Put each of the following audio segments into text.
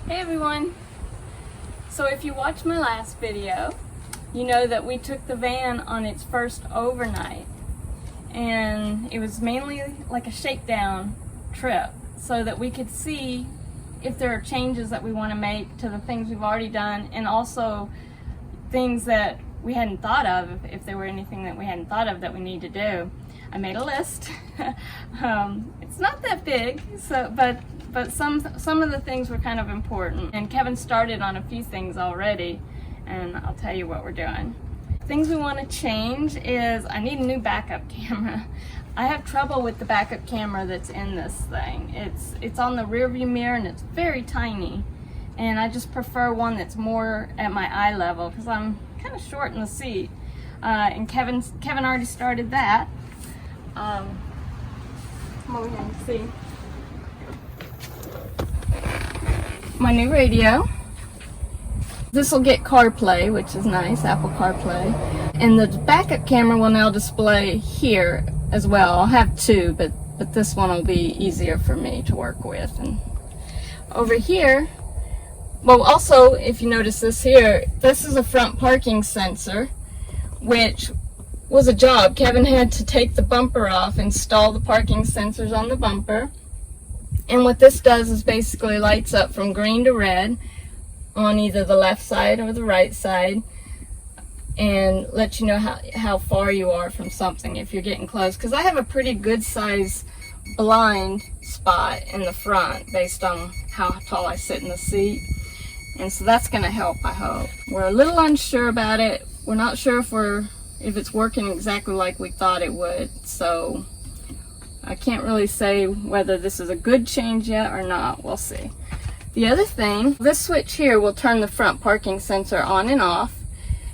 Hey everyone! So if you watched my last video, you know that we took the van on its first overnight, and it was mainly like a shakedown trip so that we could see if there are changes that we want to make to the things we've already done, and also things that we hadn't thought of, if there were anything that we hadn't thought of that we need to do. I made a list. It's not that big, so but some of the things were kind of important, and Kevin started on a few things already, and I'll tell you what we're doing. Things we want to change is I need a new backup camera. I have trouble with the backup camera that's in this thing. It's on the rear view mirror and it's very tiny, and I just prefer one that's more at my eye level because I'm kind of short in the seat. And Kevin already started that. Come over here and see my new radio. This will get CarPlay, which is nice, Apple CarPlay. And the backup camera will now display here as well. I'll have two, but this one will be easier for me to work with. And over here, well, also, if you notice this here, this is a front parking sensor, which was a job. Kevin had to take the bumper off, install the parking sensors on the bumper. And what this does is basically lights up from green to red on either the left side or the right side, and lets you know how far you are from something if you're getting close. Because I have a pretty good size blind spot in the front based on how tall I sit in the seat. And so that's going to help, I hope. We're a little unsure about it. We're not sure if it's working exactly like we thought it would. So I can't really say whether this is a good change yet or not. We'll see. The other thing, this switch here will turn the front parking sensor on and off.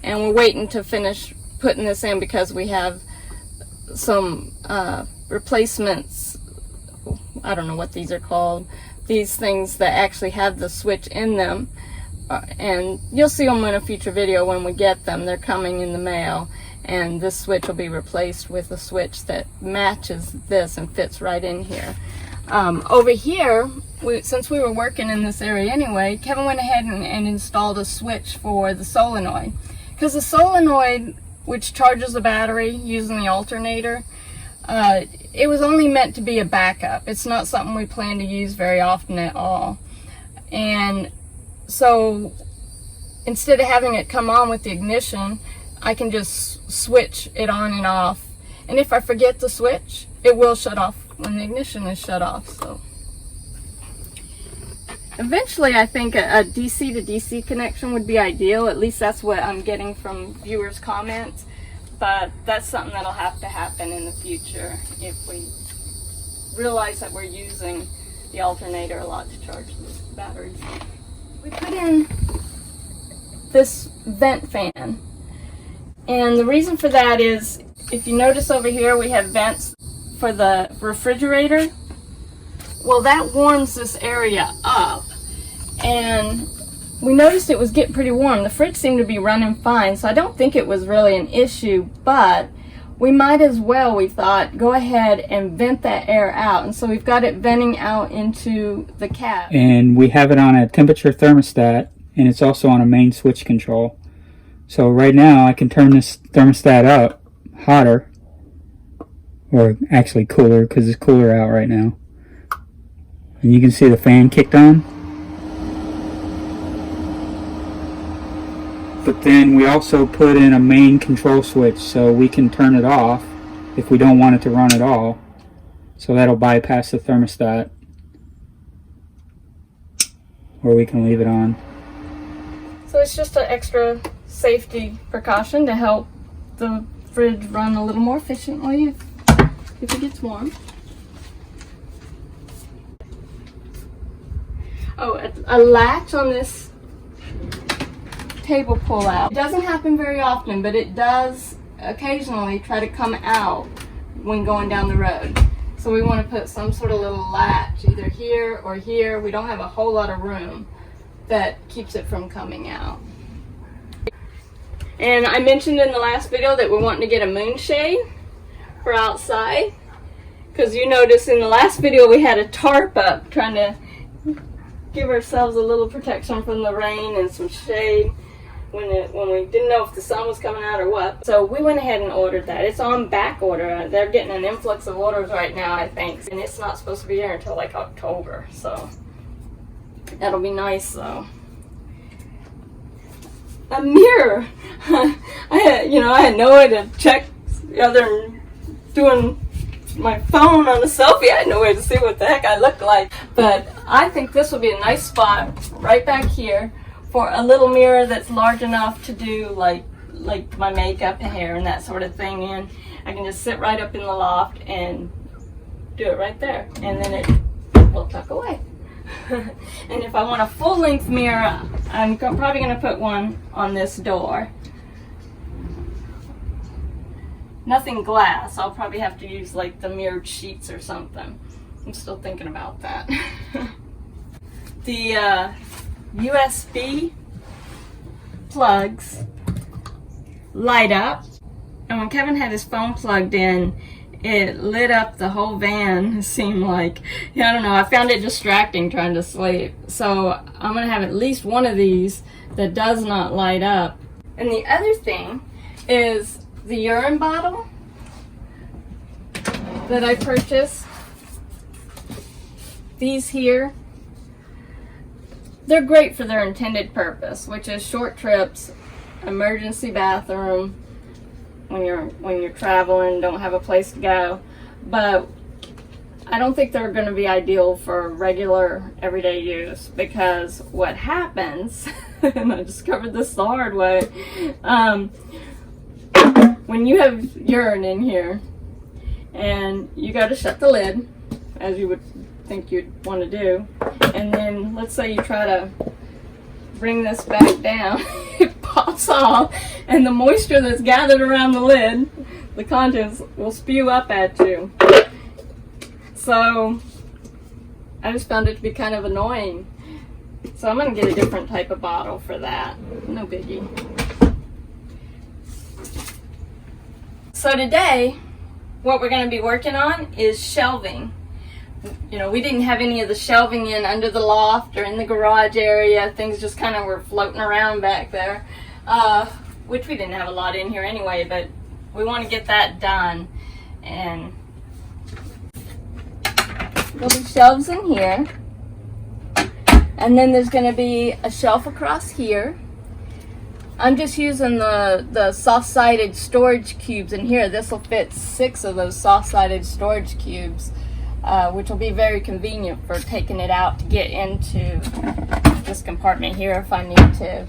And we're waiting to finish putting this in because we have some replacements. I don't know what these are called. These things that actually have the switch in them. And you'll see them in a future video when we get them. They're coming in the mail. And this switch will be replaced with a switch that matches this and fits right in here. Over here, since we were working in this area anyway, Kevin went ahead and installed a switch for the solenoid. Because the solenoid, which charges the battery using the alternator, it was only meant to be a backup. It's not something we plan to use very often at all. And so instead of having it come on with the ignition, I can just switch it on and off. And if I forget to switch, it will shut off when the ignition is shut off. So eventually I think a DC to DC connection would be ideal. At least that's what I'm getting from viewers' comments. But that's something that'll have to happen in the future if we realize that we're using the alternator a lot to charge the batteries. We put in this vent fan. And the reason for that is, if you notice over here, we have vents for the refrigerator. Well, that warms this area up. And we noticed it was getting pretty warm. The fridge seemed to be running fine, so I don't think it was really an issue, but we might as well, we thought, go ahead and vent that air out. And so we've got it venting out into the cab. And we have it on a temperature thermostat, and it's also on a main switch control. So right now I can turn this thermostat up hotter, or actually cooler because it's cooler out right now. And you can see the fan kicked on. But then we also put in a main control switch so we can turn it off if we don't want it to run at all. So that'll bypass the thermostat. Or we can leave it on. So it's just an extra safety precaution to help the fridge run a little more efficiently if it gets warm. Oh, a latch on this table pull out. It doesn't happen very often, but it does occasionally try to come out when going down the road. So we want to put some sort of little latch either here or here. We don't have a whole lot of room that keeps it from coming out. And I mentioned in the last video that we're wanting to get a moonshade for outside, because you notice in the last video we had a tarp up trying to give ourselves a little protection from the rain and some shade when we didn't know if the sun was coming out or what. So we went ahead and ordered that. It's on back order. They're getting an influx of orders right now, I think, and it's not supposed to be here until like October. So that'll be nice though. A mirror. I had no way to check other than doing my phone on the selfie. I had no way to see what the heck I looked like. But I think this would be a nice spot right back here for a little mirror that's large enough to do like my makeup and hair and that sort of thing in. I can just sit right up in the loft and do it right there, and then it will tuck away. And if I want a full-length mirror, I'm probably going to put one on this door. Nothing glass. I'll probably have to use like the mirrored sheets or something. I'm still thinking about that. The USB plugs light up, and when Kevin had his phone plugged in, it lit up the whole van. It seemed like, I don't know, I found it distracting trying to sleep. So I'm gonna have at least one of these that does not light up. And the other thing is the urine bottle that I purchased. These here, they're great for their intended purpose, which is short trips, emergency bathroom, when you're traveling, don't have a place to go. But I don't think they're going to be ideal for regular everyday use, because what happens, and I discovered this the hard way, when you have urine in here and you got to shut the lid, as you would think you'd want to do, and then let's say you try to bring this back down, it pops off, and the moisture that's gathered around the lid, the contents, will spew up at you. So I just found it to be kind of annoying. So I'm going to get a different type of bottle for that. No biggie. So today, what we're going to be working on is shelving. We didn't have any of the shelving in under the loft or in the garage area. Things just kind of were floating around back there, which we didn't have a lot in here anyway, but we want to get that done. And there'll be shelves in here, and then there's going to be a shelf across here. I'm just using the soft-sided storage cubes in here. This will fit 6 of those soft-sided storage cubes, which will be very convenient for taking it out to get into this compartment here if I need to.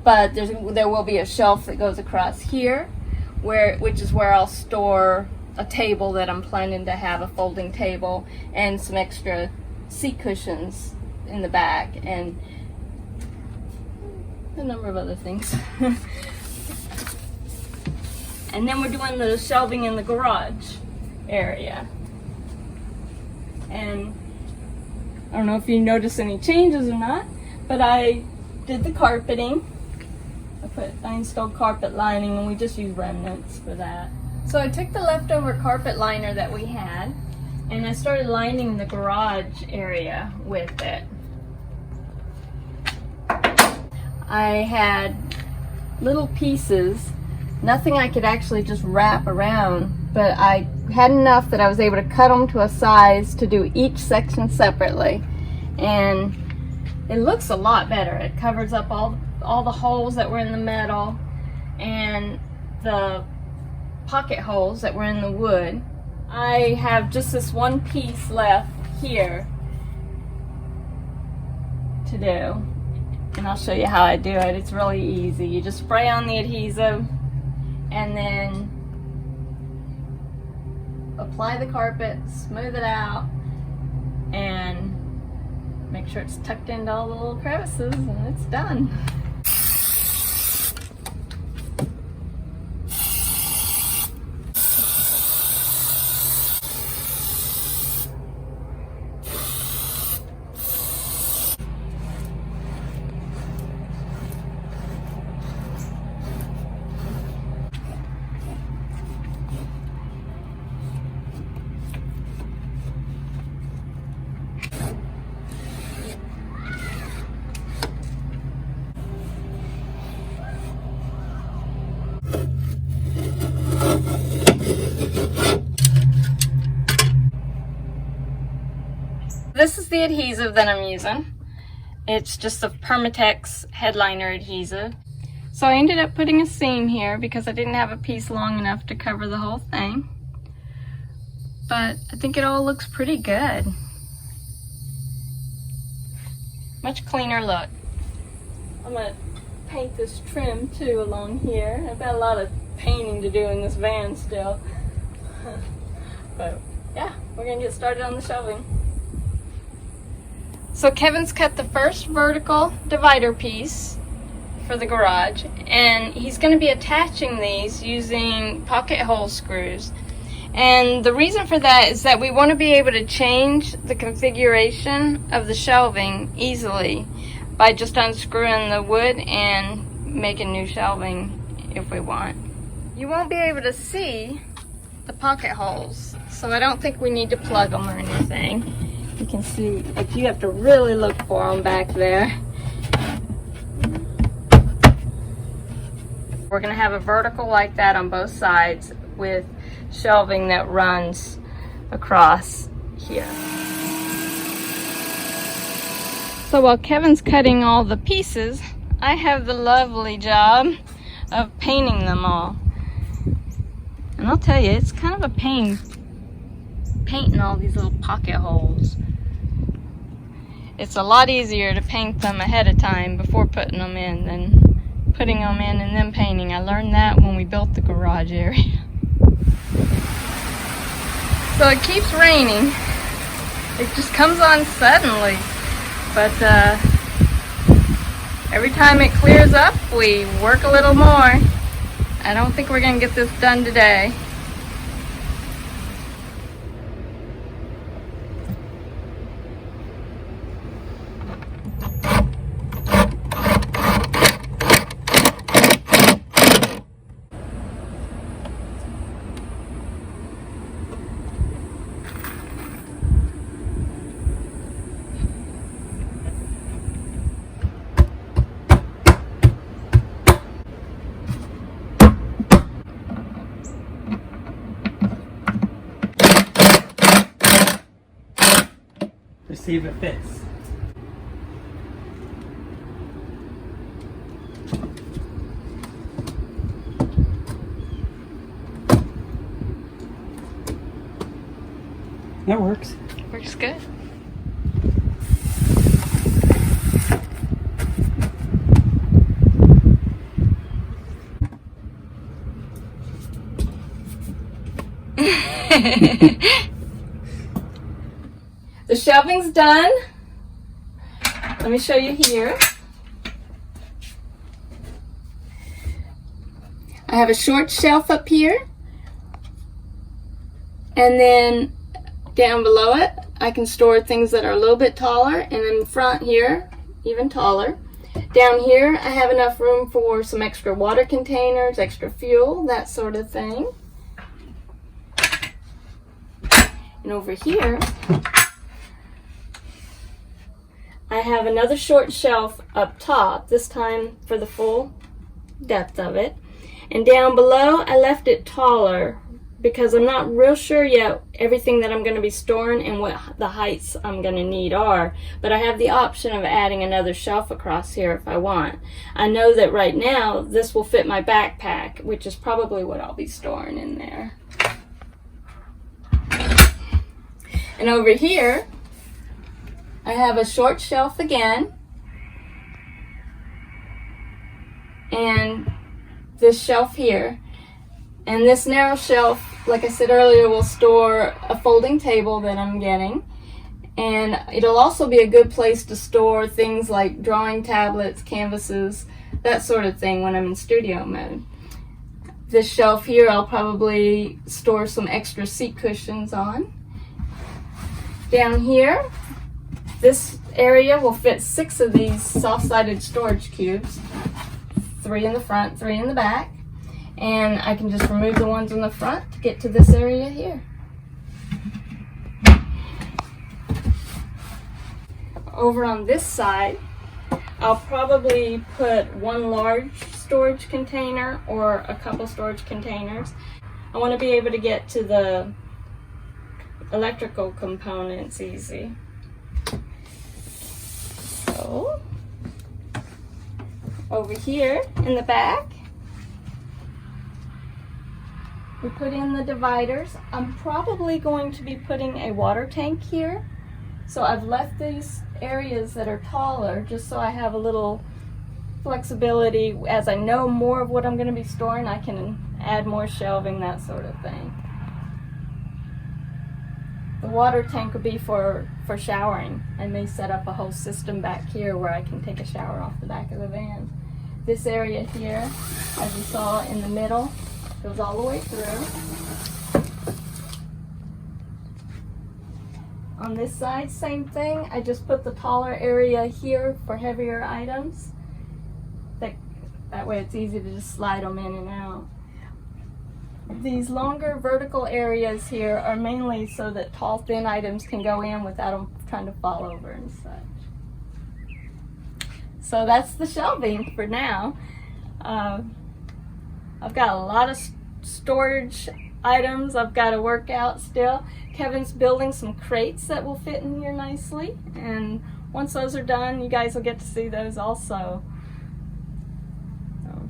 But there will be a shelf that goes across here, which is where I'll store a table that I'm planning to have, a folding table, and some extra seat cushions in the back, and a number of other things. And then we're doing the shelving in the garage area. And I don't know if you notice any changes or not, but I did the carpeting. I installed carpet lining, and we just use remnants for that. So I took the leftover carpet liner that we had, and I started lining the garage area with it. I had little pieces, nothing I could actually just wrap around, but I had enough that I was able to cut them to a size to do each section separately, and it looks a lot better. It covers up all the holes that were in the metal and the pocket holes that were in the wood. I have just this one piece left here to do, and I'll show you how I do it. It's really easy. You just spray on the adhesive and then apply the carpet, smooth it out, and make sure it's tucked into all the little crevices, and it's done. is the adhesive that I'm using. It's just the Permatex headliner adhesive. So I ended up putting a seam here because I didn't have a piece long enough to cover the whole thing. But I think it all looks pretty good. Much cleaner look. I'm gonna paint this trim too along here. I've got a lot of painting to do in this van still. But yeah, we're gonna get started on the shelving. So Kevin's cut the first vertical divider piece for the garage, and he's gonna be attaching these using pocket hole screws. And the reason for that is that we want to be able to change the configuration of the shelving easily by just unscrewing the wood and making new shelving if we want. You won't be able to see the pocket holes, so I don't think we need to plug them or anything. You can see, like, you have to really look for them back there. We're going to have a vertical like that on both sides with shelving that runs across here. So while Kevin's cutting all the pieces, I have the lovely job of painting them all. And I'll tell you, it's kind of a pain painting all these little pocket holes. It's a lot easier to paint them ahead of time before putting them in than putting them in and then painting. I learned that when we built the garage area. So it keeps raining. It just comes on suddenly. But every time it clears up, we work a little more. I don't think we're gonna get this done today. Just see if it fits. That works. Works good. The shelving's done. Let me show you here. I have a short shelf up here, and then down below it I can store things that are a little bit taller, and in front here even taller. Down here I have enough room for some extra water containers, extra fuel, that sort of thing. And over here I have another short shelf up top, this time for the full depth of it. And down below, I left it taller because I'm not real sure yet everything that I'm going to be storing and what the heights I'm going to need are. But I have the option of adding another shelf across here if I want. I know that right now, this will fit my backpack, which is probably what I'll be storing in there. And over here, I have a short shelf again, and this shelf here. And this narrow shelf, like I said earlier, will store a folding table that I'm getting. And it'll also be a good place to store things like drawing tablets, canvases, that sort of thing when I'm in studio mode. This shelf here, I'll probably store some extra seat cushions on. Down here, this area will fit 6 of these soft-sided storage cubes, 3 in the front, 3 in the back, and I can just remove the ones in the front to get to this area here. Over on this side, I'll probably put 1 large storage container or a couple storage containers. I want to be able to get to the electrical components easy. So, over here in the back, we put in the dividers. I'm probably going to be putting a water tank here. So I've left these areas that are taller just so I have a little flexibility. As I know more of what I'm going to be storing, I can add more shelving, that sort of thing. The water tank will be for showering. I may set up a whole system back here where I can take a shower off the back of the van. This area here, as you saw in the middle, goes all the way through. On this side, same thing. I just put the taller area here for heavier items. That way it's easy to just slide them in and out. These longer vertical areas here are mainly so that tall, thin items can go in without them trying to fall over and such. So that's the shelving for now. I've got a lot of storage items I've got to work out still. Kevin's building some crates that will fit in here nicely, and once those are done, you guys will get to see those also. So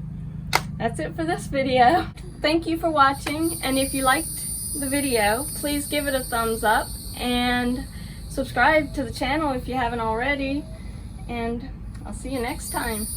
that's it for this video. Thank you for watching, and if you liked the video, please give it a thumbs up and subscribe to the channel if you haven't already, and I'll see you next time.